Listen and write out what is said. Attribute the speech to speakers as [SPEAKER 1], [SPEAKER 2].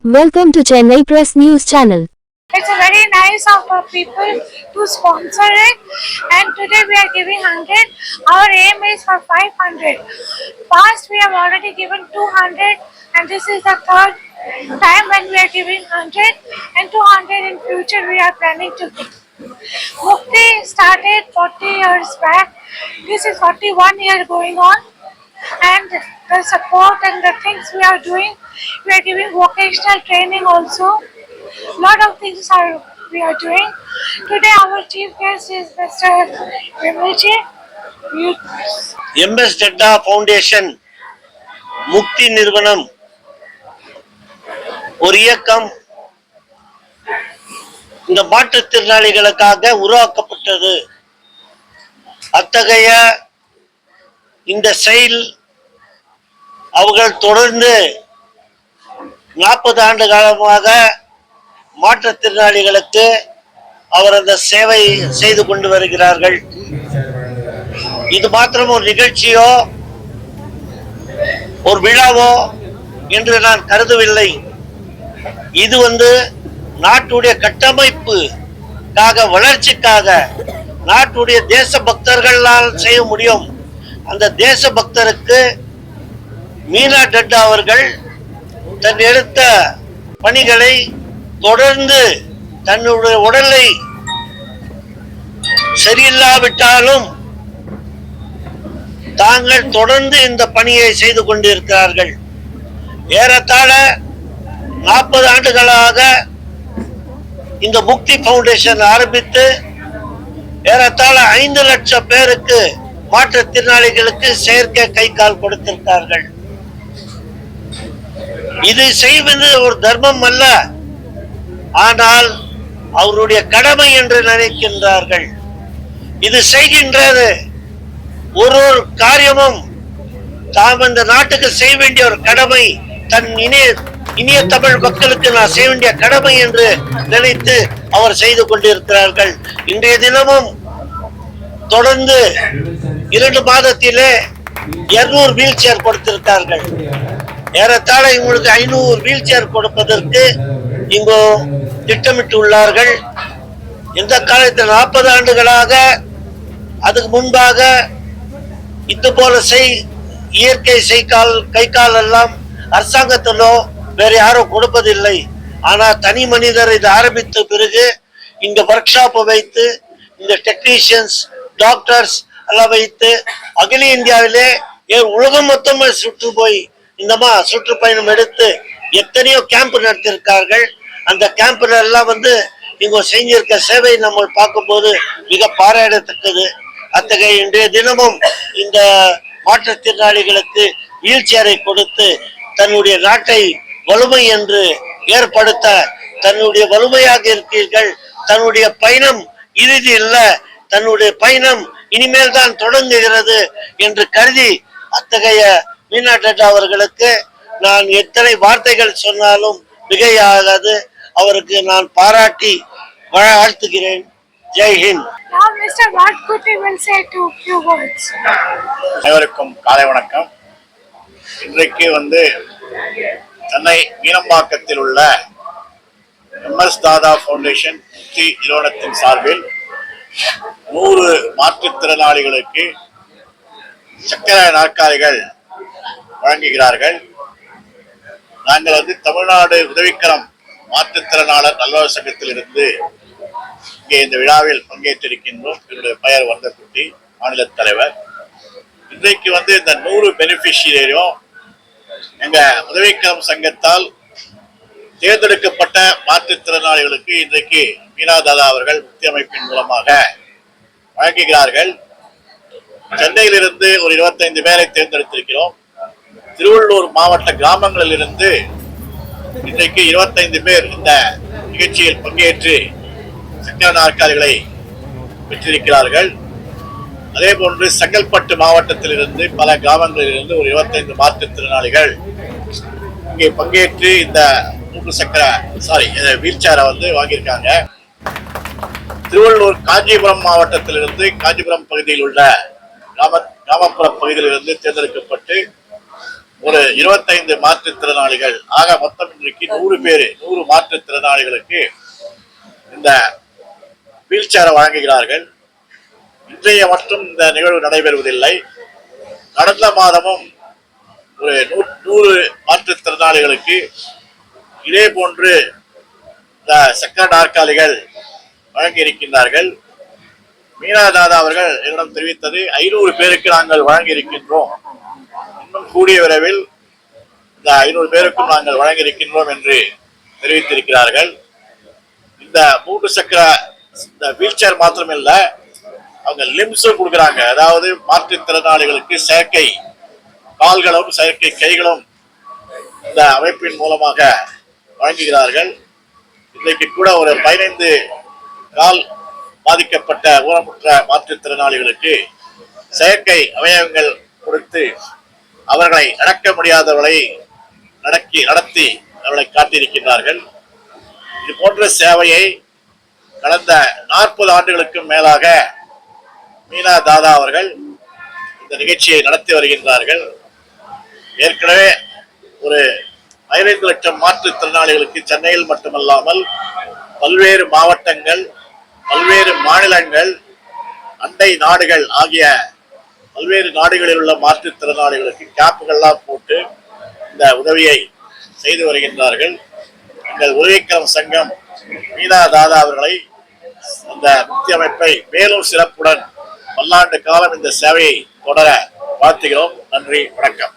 [SPEAKER 1] Welcome to Chennai Press News Channel.
[SPEAKER 2] It's a very nice of people to sponsor it, and today we are giving 100. Our aim is for 500. Past we have already given 200, and this is the third time when we are giving 100 and 200 in future we are planning to give. Mukti started 40 years back. This is 41 year going on, and the support and the things we are doing, we are giving vocational training also. Lot of things we are doing. Today our chief guest is Mr. Vimalji.
[SPEAKER 3] MS Jadda Foundation முக்தி நிறுவனம் ஒரு இயக்கம் இந்த மாற்றுத்திறனாளிகளுக்காக உருவாக்கப்பட்டது. அத்தகைய இந்த செயல் அவர்கள் தொடர்ந்து 40 ஆண்டு காலமாக மாற்றுத்திறனாளிகளுக்கு அவர் அந்த சேவை செய்து கொண்டு வருகிறார்கள். இது மாத்திரம் ஒரு நிகழ்ச்சியோ ஒரு விழாவோ என்று நான் கருதவில்லை. இது நாட்டுடைய கட்டமைப்புக்காக, வளர்ச்சிக்காக, நாட்டுடைய தேச பக்தர்களால் செய்ய முடியும். அந்த தேச பக்தருக்கு மீனா டட்டா அவர்கள் தன் எடுத்த பணிகளை தொடர்ந்து தன்னுடைய உடலை சரியில்லாவிட்டாலும் தாங்கள் தொடர்ந்து இந்த பணியை செய்து கொண்டிருக்கிறார்கள். ஏறத்தாழ 40 ஆண்டுகளாக இந்த முக்தி பவுண்டேஷன் ஆரம்பித்து ஏறத்தாழ 5 லட்சம் பேருக்கு மாற்றுத்திறனாளிகளுக்கு செயற்கை கை கால் கொடுத்திருக்கிறார்கள். இது செய்வது ஒரு தர்மம் அல்ல, ஆனால் அவருடைய கடமை என்று நினைக்கின்றார்கள். இது செய்கின்றது ஒரு காரியமும் தாம் இந்த நாட்டுக்கு செய்ய வேண்டிய ஒரு கடமை, தன் இனிய தமிழ் மக்களுக்கு நான் செய்ய வேண்டிய கடமை என்று நினைத்து அவர் செய்து கொண்டிருக்கிறார்கள். இன்றைய தினமும் தொடர்ந்து 2 மாதத்திலே 200 வீல் சேர் கொடுத்திருக்கார்கள். ஏறத்தாழ இவங்களுக்கு 500 வீல் சேர் கொடுப்பதற்கு இங்கு திட்டமிட்டு உள்ளார்கள். இந்த காலத்தில் 40 ஆண்டுகளாக அதுக்கு முன்பாக இது போல இயற்கை கை கால் எல்லாம் அரசாங்கத்திலோ வேற யாரும் கொடுப்பதில்லை. ஆனா தனி மனிதர் இது ஆரம்பித்த பிறகு இந்த ஒர்க் ஷாப்பை வைத்து இந்த டெக்னீஷியன்ஸ், டாக்டர்ஸ் எல்லாம் வைத்து அகில இந்தியாவிலே உலகம் மொத்தமா சுற்றுப்பயணம் எடுத்து எத்தனையோ கேம்ப் நடத்தியிருக்கார்கள். அந்த கேம்ப்ல எல்லாம் இங்க செஞ்சிருக்க சேவை நம்ம பார்க்கும் போது மிக பாராட்டத்தக்கது. அத்தகைய இன்றைய தினமும் இந்த மாற்றுத்திறனாளிகளுக்கு வீல் சேரை கொடுத்து தன்னுடைய நாட்டை வலிமை என்று ஏற்படுத்த தன்னுடைய வலிமையாக இருக்கிறீர்கள். தன்னுடைய பயணம் இறுதி இல்ல, தன்னுடைய பயணம் இனிமேல் தான் தொடங்குகிறது என்று கருதி அத்தகைய மீனா டட்டா அவர்களுக்கு நான் எத்தனை வார்த்தைகள் சொன்னாலும் மிகையாகாது. அவருக்கு நான் பாராட்டி வாழ்த்துகிறேன். ஜெய் ஹிந்த்.
[SPEAKER 4] அனைவருக்கும் காலை வணக்கம். இன்றைக்கு சென்னை மீனம்பாக்கத்தில் உள்ள MS தாதா ஃபவுண்டேஷன் முக்தி நிறுவனத்தின் சார்பில் 100 மாற்றுத்திறனாளிகளுக்கு சக்கர நாற்காலிகள் வழங்குகிறார்கள். நாங்கள் தமிழ்நாடு உதவிக்கரம் மாற்றுத்திறனாளர் நல்வாழ்வு சங்கத்தில் இருந்து இங்கே இந்த விழாவில் பங்கேற்றிருக்கின்றோம். என்னுடைய பெயர் வந்தகுட்டி, மாநில தலைவர். இன்றைக்கு இந்த 100 பெனிஃபிஷியரியும் எங்க உதவிக்கரம் சங்கத்தால் தேர்ந்தெடுக்கப்பட்ட மாற்றுத்திறனாளிகளுக்கு இன்றைக்கு மீனா தாதா அவர்கள் முக்தி அமைப்பின் மூலமாக வழங்குகிறார்கள். சென்னையிலிருந்து ஒரு 25 பேரை தேர்ந்தெடுத்திருக்கிறோம். திருவள்ளூர் மாவட்ட கிராமங்களில் இருந்து இன்றைக்கு 25 பேர் இந்த நிகழ்ச்சியில் பங்கேற்று சக்கர நாற்காலிகளை பெற்றிருக்கிறார்கள். அதே போன்று செங்கல்பட்டு மாவட்டத்தில் இருந்து பல கிராமங்களில் இருந்து ஒரு 25 மாற்றுத்திறனாளிகள் இங்கே பங்கேற்று இந்த வீல் சேரை வாங்கியிருக்காங்க. திருவள்ளூர் காஞ்சிபுரம் மாவட்டத்திலிருந்து காஞ்சிபுரம் பகுதியில் உள்ள கிராமப்புற பகுதியிலிருந்து தேர்ந்தெடுக்கப்பட்டு ஒரு 25 மாற்றுத்திறனாளிகள் ஆக மொத்தம் இன்றைக்கு 100 மாற்றுத்திறனாளிகளுக்கு இந்த வீல் சேரை வழங்குகிறார்கள். இன்றைய மட்டும் இந்த நிகழ்வு நடைபெறுவதில்லை. கடந்த மாதமும் ஒரு 100 மாற்றுத்திறனாளிகளுக்கு இதே போன்று இந்த சக்கர நாற்காலிகள் வழங்கி இருக்கின்றார்கள். மீனா தாதா அவர்கள் என்னிடம் தெரிவித்தது 500 பேருக்கு நாங்கள் வழங்கி இருக்கின்றோம், இன்னும் கூடிய விரைவில் இந்த 500 பேருக்கும் நாங்கள் வழங்கி இருக்கின்றோம் என்று தெரிவித்திருக்கிறார்கள். இந்த 3 சக்கர இந்த வீல் சேர் மாத்திரமில்ல, அவங்க லிம்ஸும் கொடுக்குறாங்க. அதாவது மாற்றுத்திறனாளிகளுக்கு செயற்கை கால்களும் செயற்கை கைகளும் இந்த அமைப்பின் மூலமாக வழங்குகிறார்கள். இன்றைக்கு கூட ஒரு 15 கால் பாதிக்கப்பட்ட ஊனமுற்ற மாற்றுத்திறனாளிகளுக்கு செயற்கை அவயவங்கள் கொடுத்து அவர்களை நடக்க முடியாதவர்களை நடத்தி அவர்களை காட்டியிருக்கின்றார்கள். இது போன்ற சேவையை கடந்த 40 ஆண்டுகளுக்கும் மேலாக மீனா தாதா அவர்கள் இந்த நிகழ்ச்சியை நடத்தி வருகின்றார்கள். ஏற்கனவே ஒரு 15 லட்சம் மாற்றுத்திறனாளிகளுக்கு சென்னையில் மட்டுமல்லாமல் பல்வேறு மாவட்டங்கள், பல்வேறு மாநிலங்கள், அண்டை நாடுகள் ஆகிய பல்வேறு நாடுகளில் உள்ள மாற்றுத்திறனாளிகளுக்கு கேப்புகள்லாம் போட்டு இந்த உதவியை செய்து வருகின்றார்கள். எங்கள் உதவிக்கரம் சங்கம் மீனா தாதா அவர்களை, இந்த முக்கிய அமைப்பை மேலும் சிறப்புடன் பல்லாண்டு காலம் இந்த சேவையை தொடர வாழ்த்துகிறோம். நன்றி, வணக்கம்.